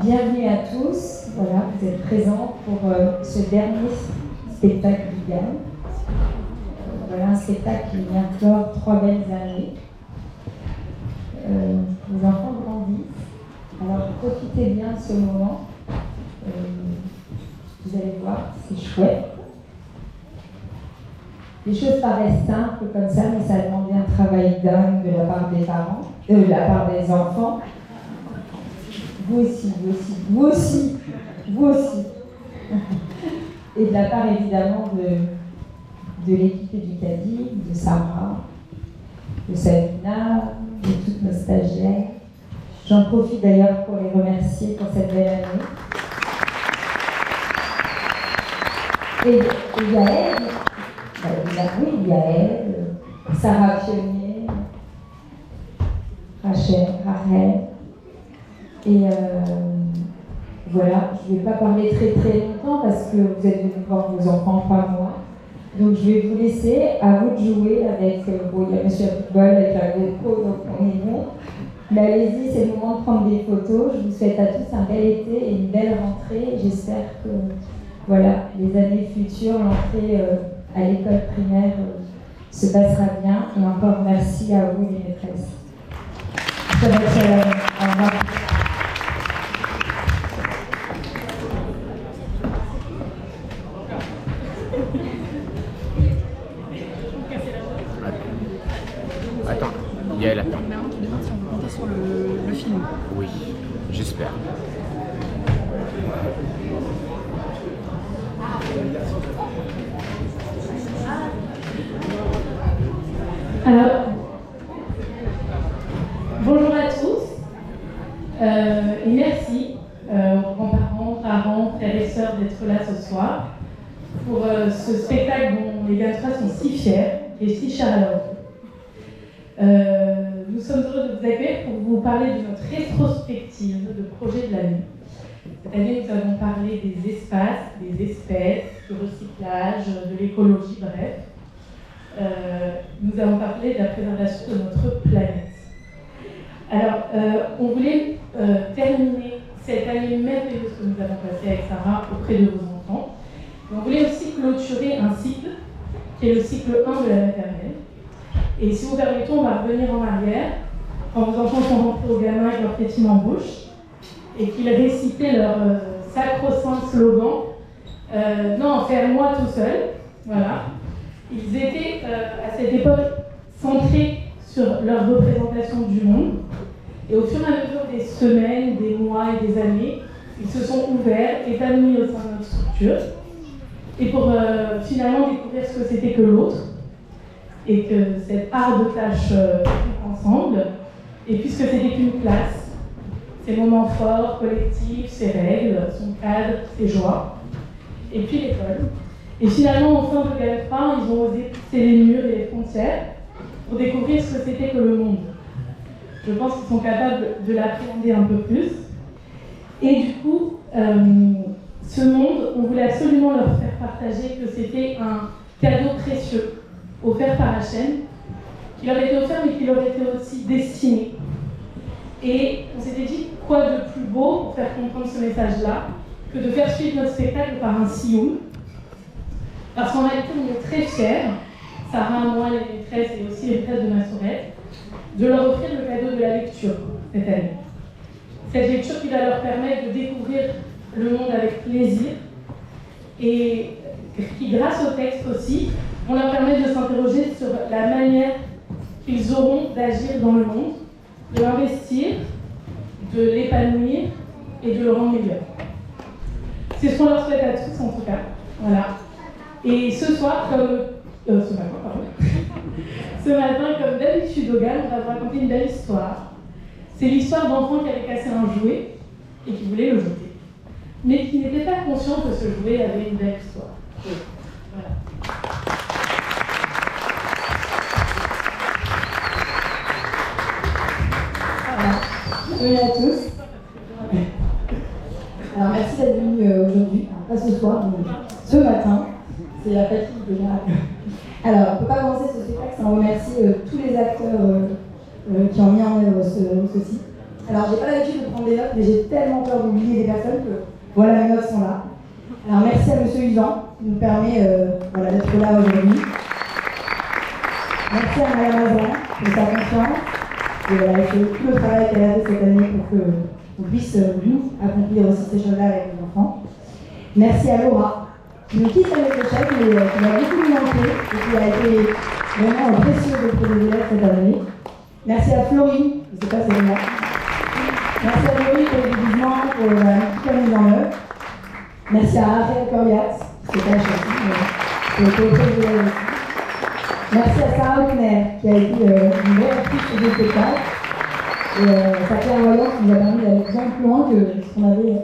Bienvenue à tous, voilà, vous êtes présents pour ce dernier spectacle du GAN. Voilà un spectacle qui vient clore 3 belles années. Les enfants grandissent, alors profitez bien de ce moment. Vous allez voir, c'est chouette. Les choses paraissent simples comme ça, mais ça a demandé un travail dingue de la part des parents, de la part des enfants. Vous aussi, vous aussi, vous aussi, vous aussi. Et de la part évidemment de l'équipe éducative, de Sarah, de Sabina, de toutes nos stagiaires. J'en profite d'ailleurs pour les remercier pour cette belle année. Et Yael, oui, Yael, Sarah Pionnier, Rachel. Et voilà, je ne vais pas parler très très longtemps parce que vous êtes venus voir vos enfants, pas moi. Donc je vais vous laisser, à vous de jouer avec, il y a Monsieur Football avec la GoPro, donc on est bon. Mais allez-y, c'est le moment de prendre des photos. Je vous souhaite à tous un bel été et une belle rentrée. J'espère que voilà, les années futures, l'entrée à l'école primaire se passera bien. Et encore merci à vous les maîtresses. Ça va être, au revoir. Yael, attends. Si on veut compter sur le film. Oui, j'espère. Alors, bonjour à tous et merci aux grands-parents, parents, frères et sœurs d'être là ce soir pour ce spectacle dont les Ganstra sont si fiers et si chers à leur vie. Nous sommes heureux de vous accueillir pour vous parler de notre rétrospective de projet de l'année. Cette année, nous avons parlé des espaces, des espèces, du recyclage, de l'écologie, bref. Nous avons parlé de la préservation de notre planète. Alors, on voulait terminer cette année merveilleuse que nous avons passée avec Sarah auprès de vos enfants. Et on voulait aussi clôturer un cycle, qui est le cycle 1 de la maternelle. Et si vous permettez, on va revenir en arrière, quand vos enfants sont rentrés au gamin avec leur tétine en bouche, et qu'ils récitaient leur sacro-saint slogan « Non, faire-moi tout seul ». Voilà. Ils étaient à cette époque centrés sur leur représentation du monde. Et au fur et à mesure des semaines, des mois et des années, ils se sont ouverts, épanouis au sein de notre structure. Et pour finalement découvrir ce que c'était que l'autre, et que cette art de tâche ensemble, et puisque c'était qu'une classe, ses moments forts, collectifs, ses règles, son cadre, ses joies, et puis l'école. Et finalement, au sein de GAN3, ils ont osé pousser les murs et les frontières pour découvrir ce que c'était que le monde. Je pense qu'ils sont capables de l'appréhender un peu plus. Et du coup, ce monde, on voulait absolument leur faire partager que c'était un cadeau précieux offert par la chaîne, qui leur était offert mais qui leur était aussi destiné. Et on s'était dit, quoi de plus beau pour faire comprendre ce message-là que de faire suivre notre spectacle par un sioum. Parce qu'en réalité, on est très fiers, Sarah, moi, les maîtresses et aussi les maîtresses de Massorette, de leur offrir le cadeau de la lecture cette année. Cette lecture qui va leur permettre de découvrir le monde avec plaisir et qui, grâce au texte aussi, vont leur permettre de s'interroger sur la manière qu'ils auront d'agir dans le monde, de l'investir, de l'épanouir et de le rendre meilleur. C'est ce qu'on leur souhaite à tous en tout cas. Voilà. Et ce soir, ce matin, comme d'habitude au GAN, on va vous raconter une belle histoire. C'est l'histoire d'enfants qui avaient cassé un jouet et qui voulaient le jeter, mais qui n'étaient pas conscients que ce jouet avait une belle histoire. Voilà. Bonjour à tous. Alors merci d'être venus aujourd'hui, pas ce soir, mais ce matin. C'est la fatigue générale. Alors, on ne peut pas commencer ce spectacle sans remercier tous les acteurs qui ont mis en œuvre ceci. Alors, j'ai pas l'habitude de prendre des notes, mais j'ai tellement peur d'oublier des personnes que voilà, mes notes sont là. Alors, merci à Monsieur Usan qui nous permet voilà, d'être là aujourd'hui. Merci à Madame Azan pour sa confiance et voilà, tout le travail qu'elle a fait cette année pour qu'on puisse, nous, accomplir aussi ces choses-là avec nos enfants. Merci à Laura, qui nous quitte avec le chèque, mais qui m'a beaucoup manqué et qui a été vraiment précieuse pour les élèves cette année. Merci à Florine, je ne sais pas si c'est moi. Merci à Florine pour le déguisement, pour toute la mise en œuvre. Merci à Raphaël Corias, qui se cache aussi, pour le coéquipier de la vie. Merci à Sarah Wagner, qui a été une vraie actrice du spectacle. Et sa clairvoyance nous a permis d'aller bien plus loin que ce qu'on avait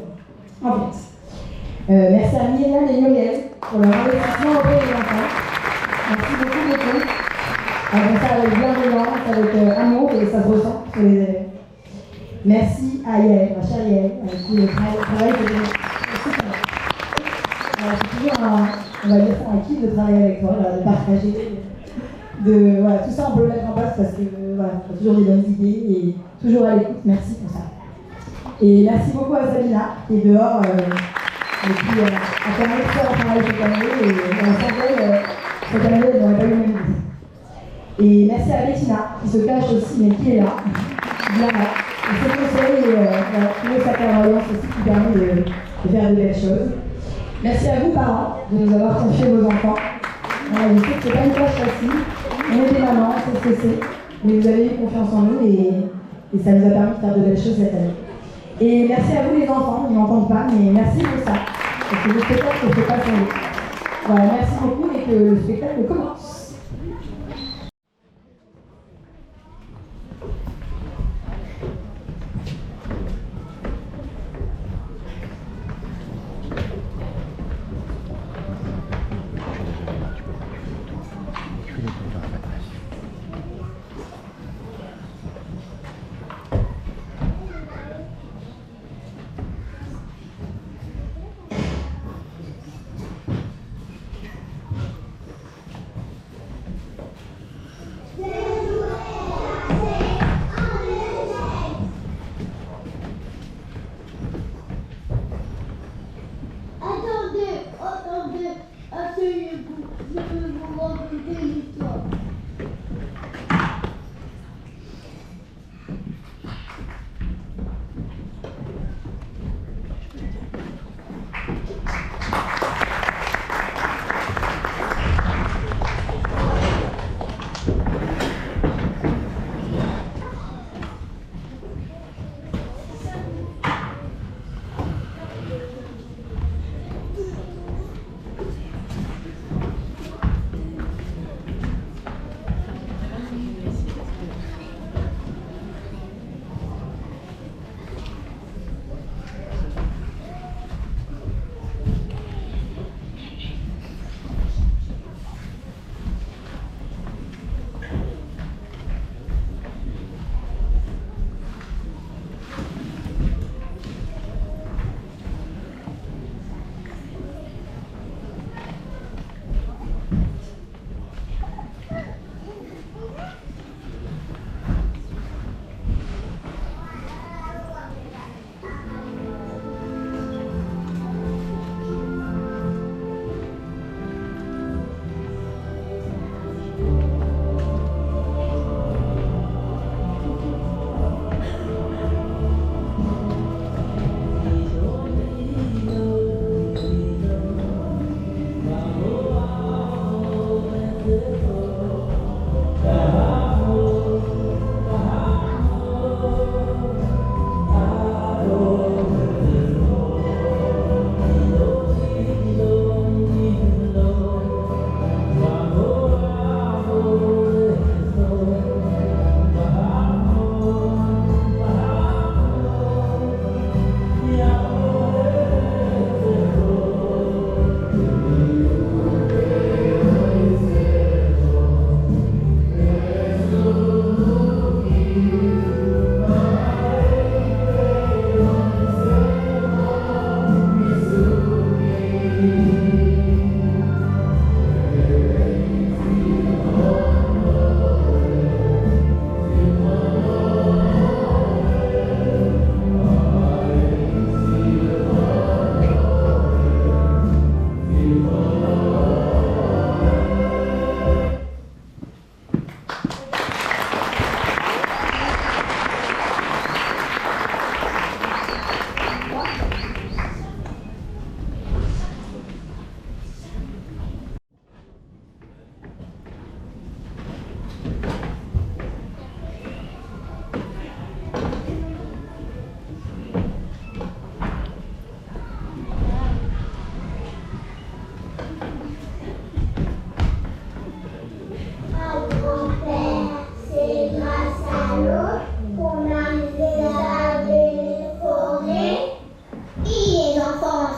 en tête. Merci à Myriam et Muriel pour leur investissement auprès des enfants. Merci beaucoup, beaucoup. On ça avec bienveillance, avec amour, et ça se ressent sur les élèves. Merci à Yael, ma chère Yael, avec qui le travail que j'ai. C'est toujours on va dire, un kiff de travailler avec toi, de partager. Voilà, tout ça, on peut le mettre en place parce que voilà, on a toujours des bonnes idées et toujours à l'écoute. Merci pour ça. Et merci beaucoup à Sabina qui est dehors et qui a permis de faire un travail cette année. Et sans elle, cette année, elle n'aurait pas eu le même goût. Et merci à Bettina qui se cache aussi, mais qui est là, qui vient là. Et ses conseils et trouver sa clairvoyance aussi qui permet de faire de belles choses. Merci à vous, parents, de nous avoir confié vos enfants. Je sais que ce n'est pas une tâche facile. On est des mamans, c'est ce que c'est. Mais vous avez eu confiance en nous et ça nous a permis de faire de belles choses cette année. Et merci à vous, les enfants, ils n'entendent pas, mais merci pour ça. Parce que le spectacle ne fait pas tomber. Voilà, merci beaucoup et que le spectacle commence.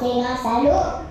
c'est grâce à l'eau.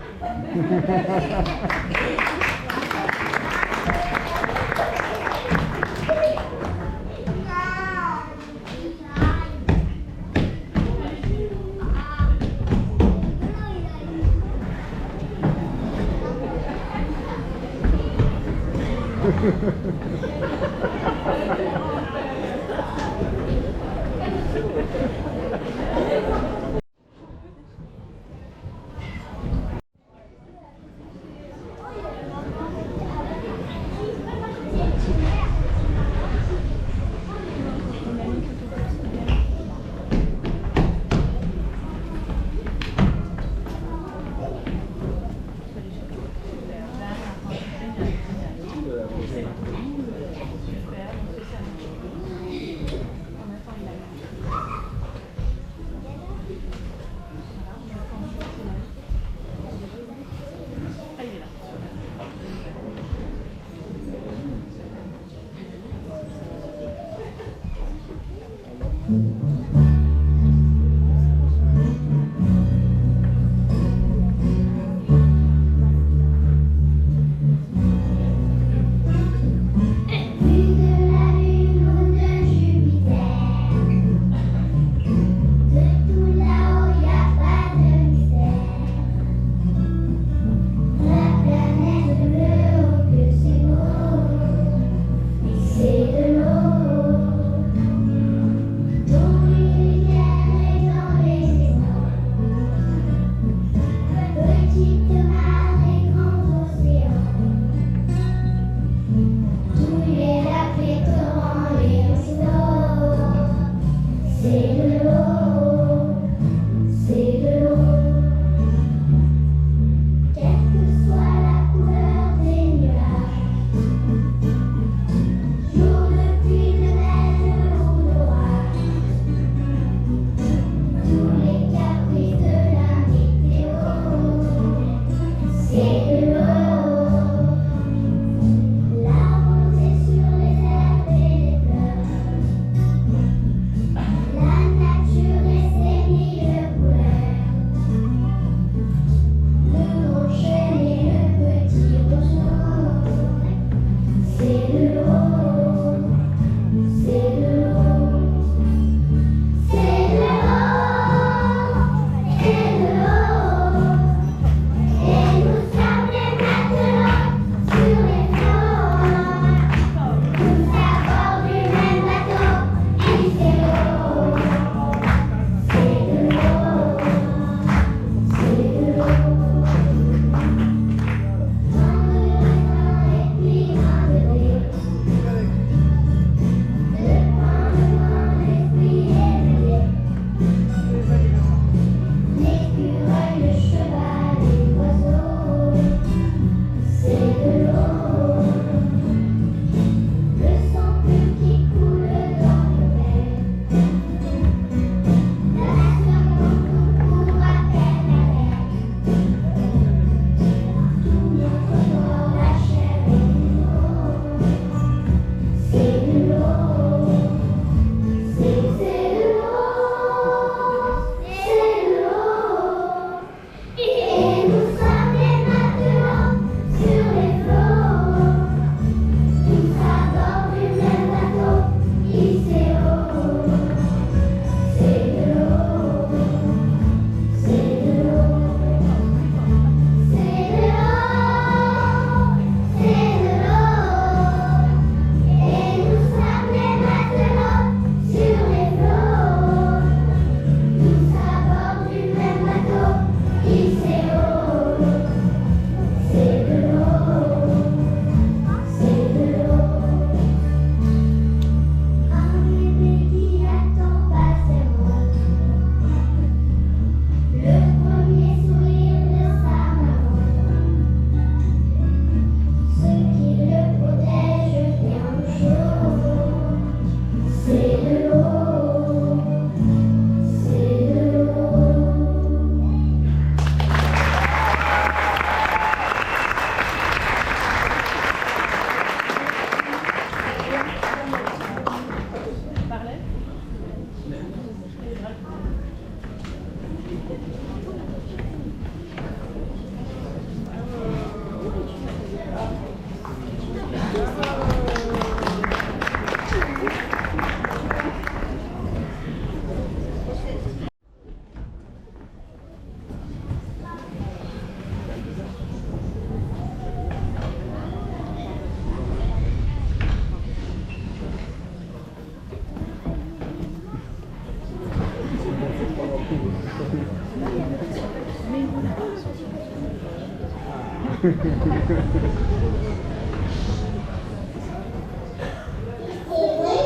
vrai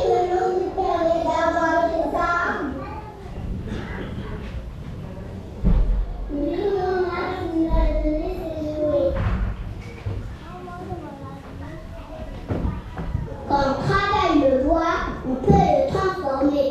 que l'eau nous permet d'avoir des armes. Mais on a nous a donné ses jouets. Quand on travaille le bois, on peut le transformer.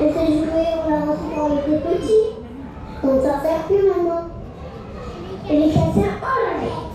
Et ces jouets, on l'a lancé quand on était petit. On ne s'en sert plus maintenant. Et les chasseurs, on la laisse.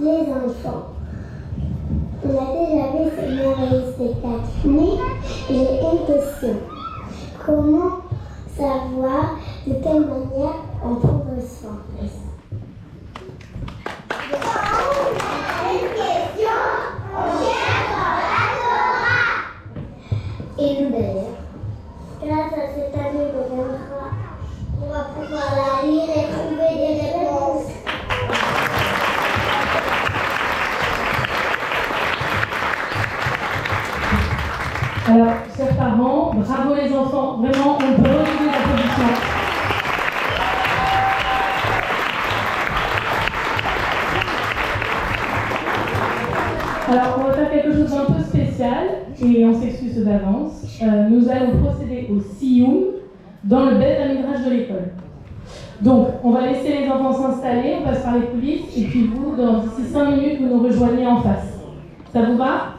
Les enfants. On a déjà vu ce merveilleux spectacle, mais j'ai une question. Comment savoir de quelle manière on prendre soin? Une question, et nous d'ailleurs, grâce à cette année qu'on viendra, on va pouvoir la lire et trouver des réponses. Alors, chers parents, bravo les enfants, vraiment, on peut redoubler l'applaudissement. Alors, on va faire quelque chose d'un peu spécial, et on s'excuse d'avance. Nous allons procéder au Sioum dans le Beth Amidrash de l'école. Donc, on va laisser les enfants s'installer, on passe par les coulisses, et puis vous, d'ici 5 minutes, vous nous rejoignez en face. Ça vous va ?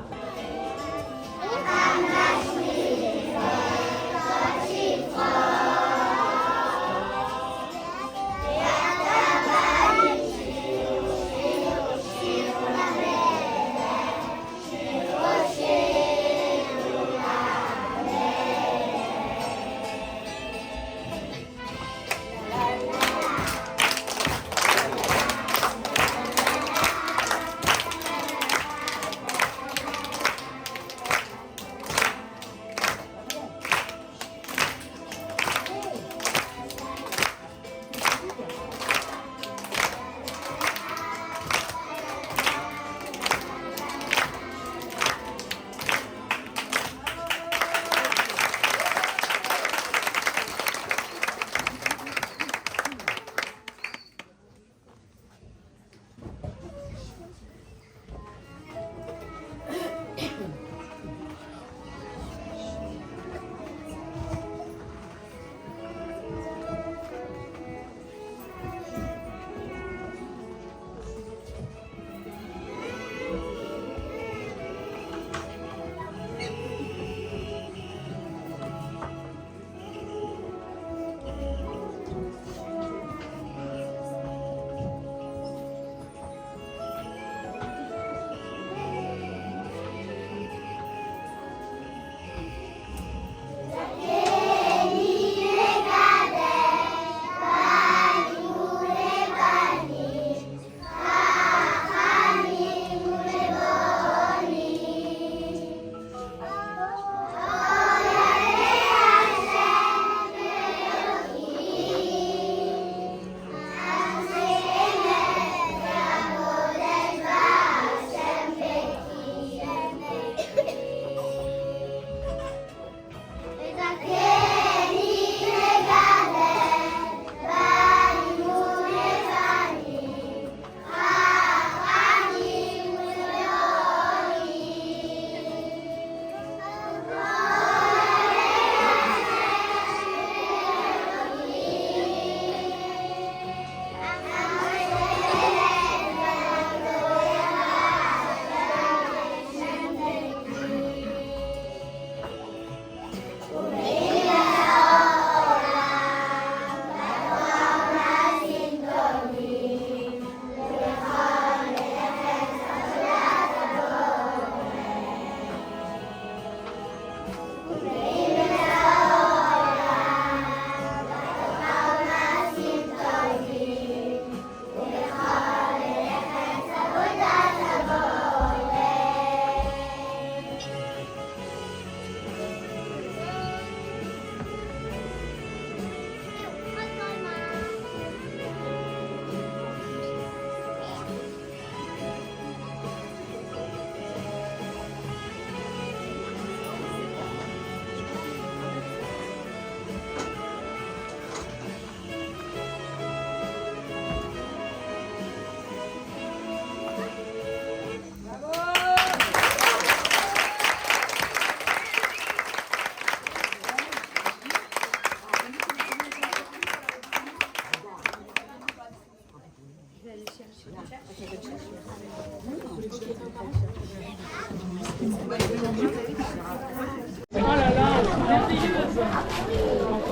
Oh là là, merveilleuse.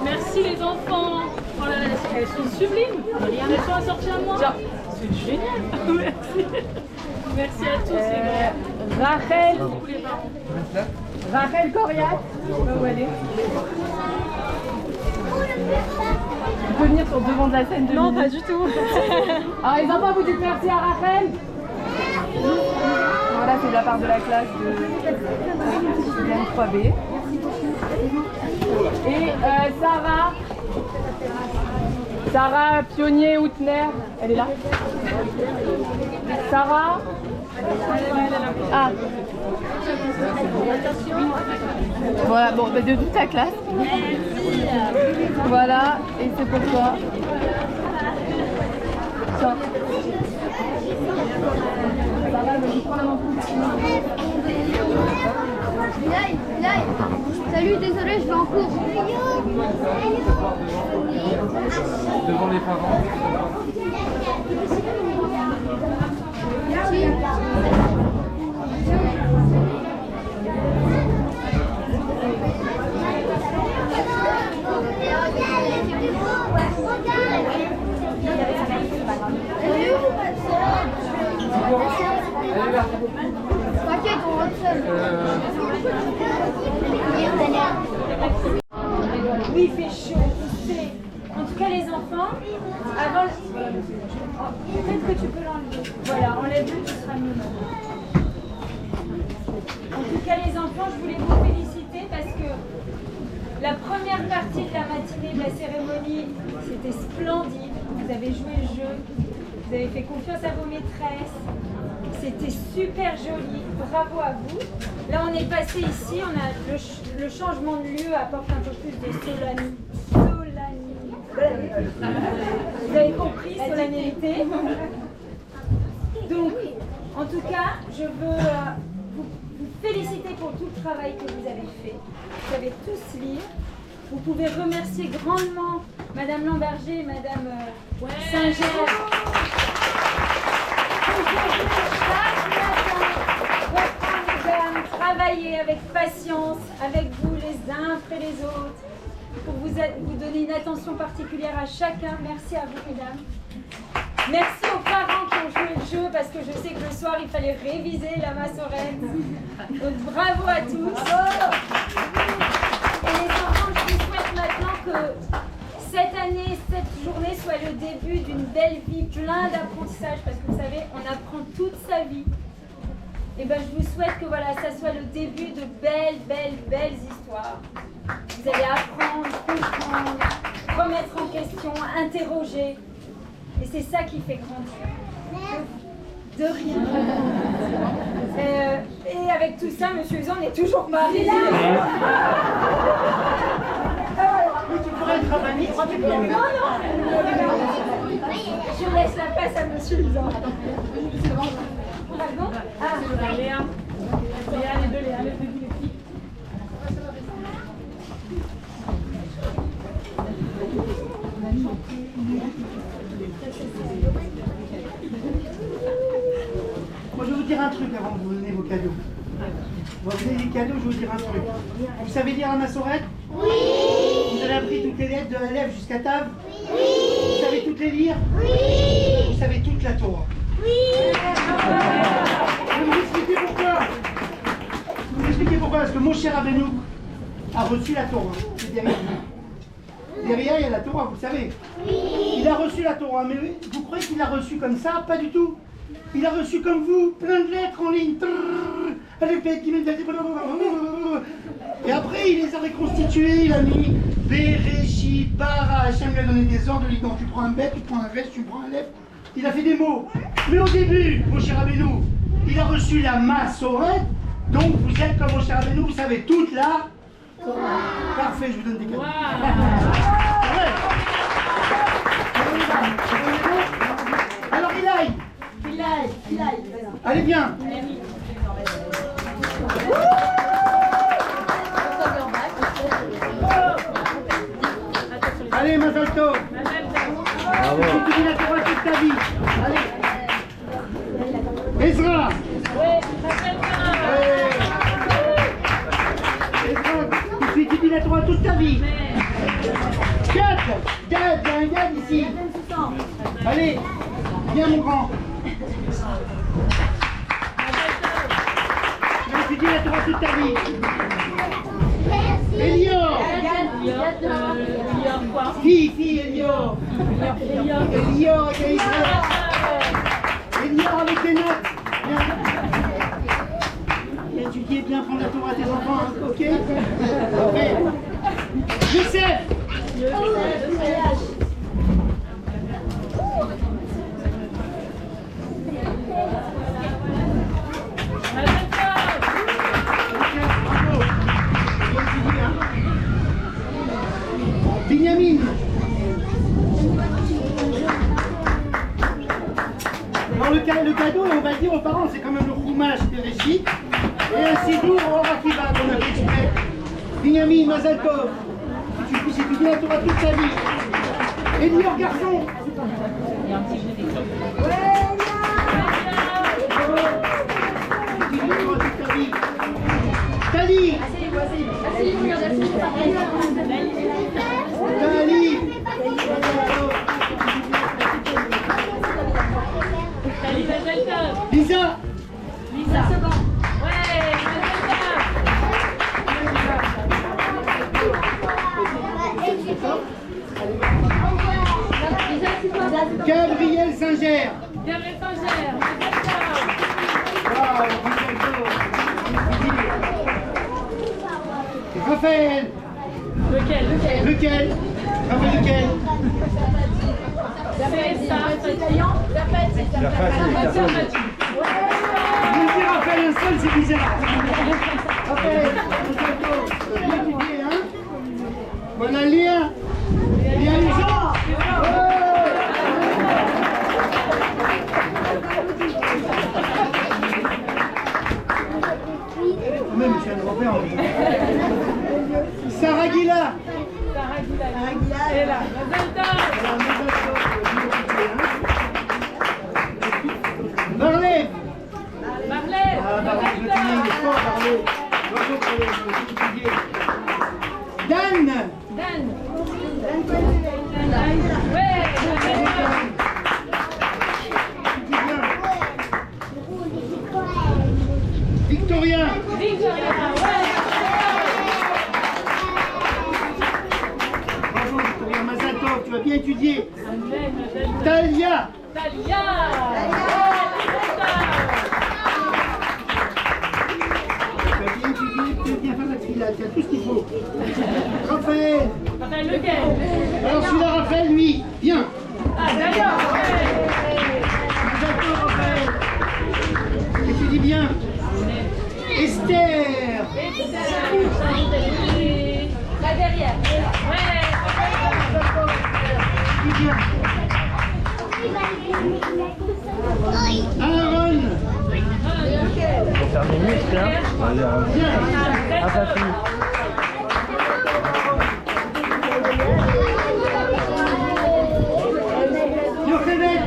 Merci les enfants. Oh là là, elles sont sublimes. Elles sont assorties à moi. C'est génial. Merci. Merci à tous les gars. Rachel, Tous les parents. Rachel Coriac. Où elle est? Tu peux venir sur le devant de la scène de Non, pas du tout. Alors les enfants, vous dites merci à Rachel. Voilà, c'est de la part de la classe de Julien 3B. Et Sarah Pionnier-Houtner, elle est là. Sarah. Ah. Voilà, bon, bah de toute ta classe. Voilà, et c'est pour toi. Tiens. Salut, désolé, je vais en cours. Devant les parents. T'inquiète, on rentre seul. Oui, il fait chaud. En tout cas, les enfants, avant. Peut-être que tu peux l'enlever. Voilà, enlève-le, tu seras mieux. En tout cas, les enfants, je voulais vous féliciter parce que la première partie de la matinée de la cérémonie, c'était splendide. Vous avez joué le jeu, vous avez fait confiance à vos maîtresses. C'était super joli, bravo à vous. Là, on est passé ici, on a le changement de lieu apporte un peu plus de solennité. Vous avez compris, solennité. Donc, en tout cas, je veux vous féliciter pour tout le travail que vous avez fait. Vous savez tous lire. Vous pouvez remercier grandement Madame Lamberger et Madame Singer. Travailler avec patience, avec vous les uns après les autres, pour vous donner une attention particulière à chacun. Merci à vous, mesdames. Merci aux parents qui ont joué le jeu, parce que je sais que le soir, il fallait réviser la Massorette. Donc bravo à tous. Et les enfants, je vous souhaite maintenant que cette année, cette journée soit le début d'une belle vie, plein d'apprentissage, parce que vous savez, on apprend toute sa vie. Et ben, je vous souhaite que voilà, ça soit le début de belles histoires. Vous allez apprendre, comprendre, remettre en question, interroger. Et c'est ça qui fait grandir. De rien. Et avec tout ça, Monsieur Uzan n'est toujours pas arrivé. Tu pourrais être rabbini, tu crois que Non. Je laisse la place à Monsieur Uzan. Pardon ? Ah, Léa, les deux, les filles. Moi, je vais vous dire un truc avant de vous donner vos cadeaux. Vous avez des cadeaux, je vais vous dire un truc. Vous savez lire la Massorette? Oui. Vous avez appris toutes les lettres de Aleph jusqu'à Tav? Oui. Vous savez toutes les lire? Oui. Vous savez toute la Torah? Oui. Je vais vous expliquer pourquoi. Parce que Moshe Rabbeinu a reçu la Torah. C'est derrière lui. Derrière, il y a la Torah, vous le savez. Oui. Il a reçu la Torah, mais vous croyez qu'il l'a reçu comme ça? Pas du tout. Il a reçu comme vous, plein de lettres en ligne. Et après, il les a reconstituées. Il a mis Bereshit, Bara. Hachem lui a donné des ordres. Il dit, tu prends un bête, tu prends un veste, tu prends un lèvre. Il a fait des mots. Mais au début, Moshe Rabbeinu, il a reçu la Massorette. Donc vous êtes comme Moshe Rabbeinu, vous savez toute la Torah. Parfait, je vous donne des cadeaux. Alors Ilaï. Allez bien. Allez, Mazal Tov. Bravo. Tu dis la Torah toute ta vie. Allez. Ezra. Torah toute ta vie. Gad, il y a un Gad ici. Allez, viens mon grand. Tu vas étudier la Torah toute ta vie. Elior. Fille, Elior. Elior avec des notes. Viens. Étudier bien, prendre la Torah à tes enfants, hein, ok? Parfait. Youssef. Binyamin. Alors le cadeau, on va dire aux parents, c'est quand même le roumage Bereshit et un sidour au Rakiva qu'on a fait exprès. Binyamin, Mazal Tov, que tu puisses étudier la Torah toute ta vie. Elior garçon. Étudier la Torah toute ta vie. Tali. Lisa. Gabriel Singer. Raphaël. Lequel? Raphaël lequel? Je vais dire Raphaël un seul, c'est bizarre. Raphaël, hein? Voilà Léa. Léa les gens. Même je viens de repère en ligne. Sarah Guilla. Elle est là. Marley. Dan. Victoria. Bravo Victoria, Mazal Tov, tu vas bien étudier. Talia. Tu vas bien faire la fila, tu as tout ce qu'il faut. Raphaël. Alors celui-là, Raphaël, lui, viens. D'accord. Raphaël. Étudie bien. Esther. Là derrière. Bien. Aaron. Pour faire des muscles, hein. Viens. À ta fille. Yochevet.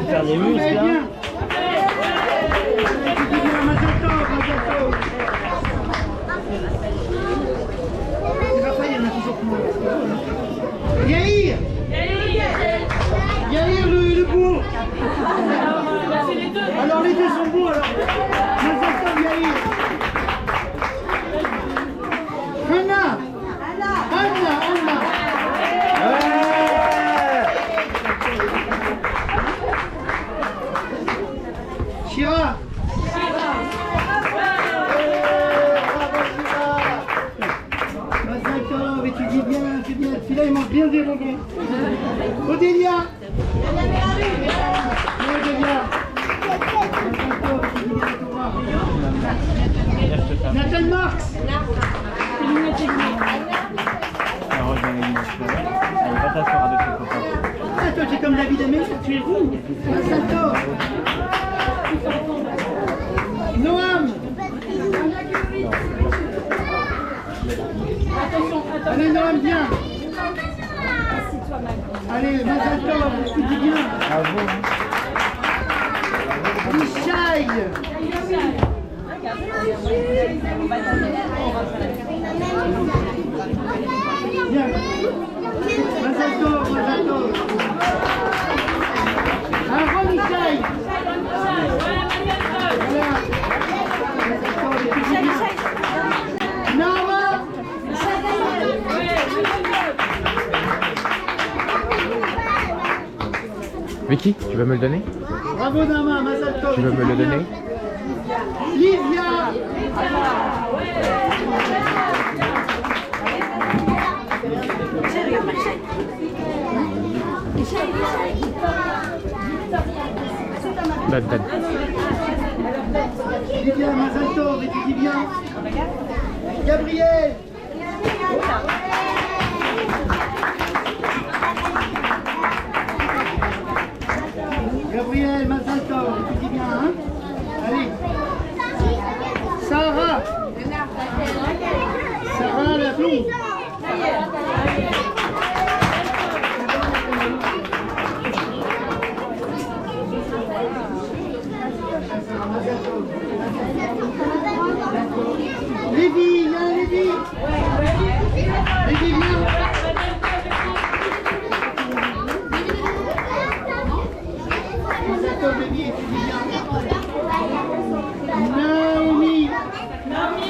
Faire des muscles, hein. Yair le beau. Alors les deux sont beaux alors. Mazatov Yair. Anna. Shira. Mazatov, étudie bien. Celui-là il mange bien des bonbons. Odélia. Nathan Marx. Allez, va t'asseoir avec tes copains. Ah, toi, tu es comme David Amel, tu es roux. Salto. Noam. Allez, Noam, viens. Allez, Mazal Mazaltov, tu dis bien. Bravo. Michaï. Bien. Mazaltov, Mazaltov. Un grand Michaï. Voilà. Nava. Vicky, tu veux me le donner? Bravo Nama, Mazaltov. Tu veux me le donner? Livia. Donne. Livia, Mazaltov, et tu dis bien. Gabriel. Gabriel, Mazaltov, tu dis bien, hein? Allez. Sarah. Sarah, la blonde. Lévi, il y a un Lévi. Lévi, viens. Mazaltov, Lévi, et tu dis bien. Naomi. Naomi.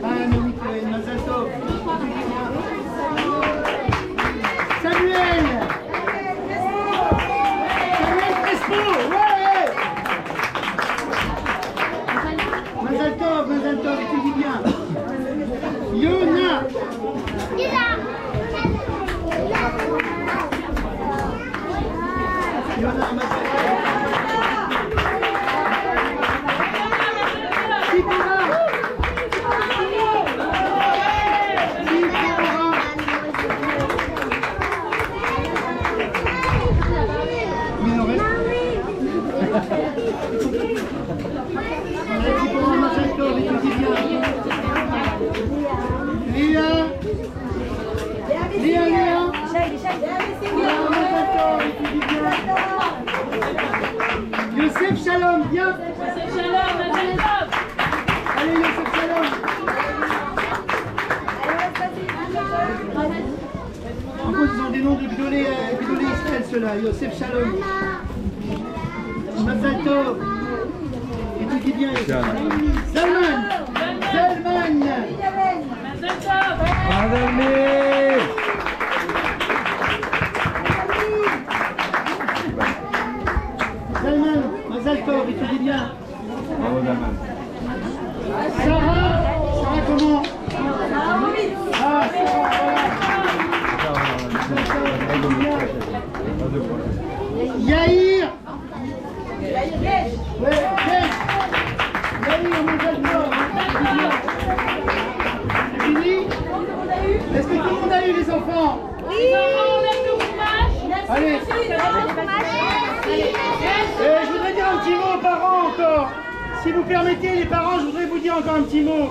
Naomi Cohen, Mazaltov. Samuel. Samuel Crespo, ouais. Mazaltov, Mazaltov, tu dis bien. Yona. Yona, Mazaltov. Sipora. Minoret. Sipora, Mazaltov, et tu dis bien. Léa. Mazaltov, et tu dis bien. Youssef Shalom, viens. Allez, Youssef Shalom. En fait, ils ont des noms de Gdolé Israël, ceux-là. Youssef Shalom. Mazaltov. Et tu dis bien. Zalman. Zalman, Mazaltov, et tu dis bien. Sarah comment? Ah, Sarah, voilà. Yaïr. Ouais, Yaïr, Mazaltov. C'est fini? Est-ce que tout le monde a eu les enfants? Oui. Allez. Je voudrais dire un petit mot aux parents encore. Si vous permettez, les parents, je voudrais vous dire encore un petit mot.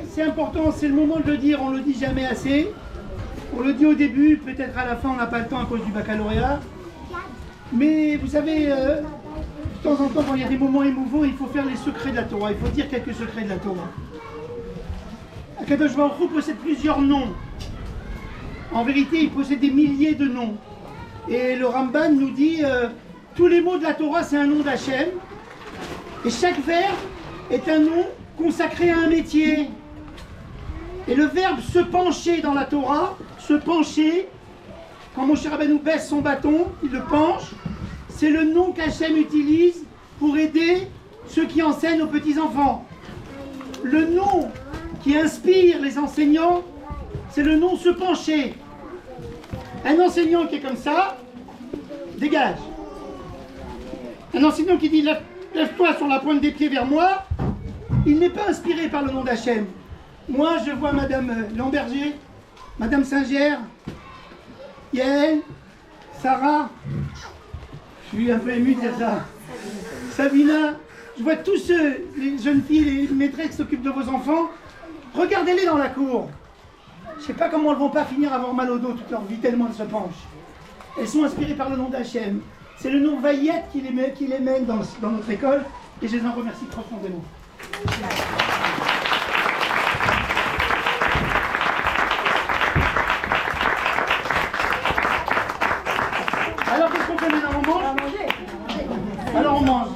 C'est important, c'est le moment de le dire, on ne le dit jamais assez. On le dit au début, peut-être à la fin, on n'a pas le temps à cause du baccalauréat. Mais vous savez, de temps en temps, quand il y a des moments émouvants, il faut faire les secrets de la Torah. Il faut dire quelques secrets de la Torah. Akadosh Baruch Hu possède plusieurs noms. En vérité, il possède des milliers de noms. Et le Ramban nous dit, tous les mots de la Torah, c'est un nom d'Hachem. Et chaque verbe est un nom consacré à un métier. Et le verbe se pencher dans la Torah, se pencher, quand Moshe Rabbeinu baisse son bâton, il le penche, c'est le nom qu'Hachem utilise pour aider ceux qui enseignent aux petits-enfants. Le nom qui inspire les enseignants, c'est le nom se pencher. Un enseignant qui est comme ça, dégage. Un enseignant qui dit lève-toi sur la pointe des pieds vers moi, il n'est pas inspiré par le nom d'Hachem. Moi, je vois Madame Lamberger, Madame Singer, Yael, Sarah, je suis un peu ému de dire ça, Sabina, Je vois tous ceux, les jeunes filles, les maîtresses qui s'occupent de vos enfants. Regardez-les dans la cour. Je ne sais pas comment elles ne vont pas finir à avoir mal au dos toute leur vie, tellement elles se penchent. Elles sont inspirées par le nom d'Hachem. C'est le nom Vayet qui les mène dans notre école et je les en remercie profondément. Alors qu'est-ce qu'on fait maintenant? On mange? Alors on mange.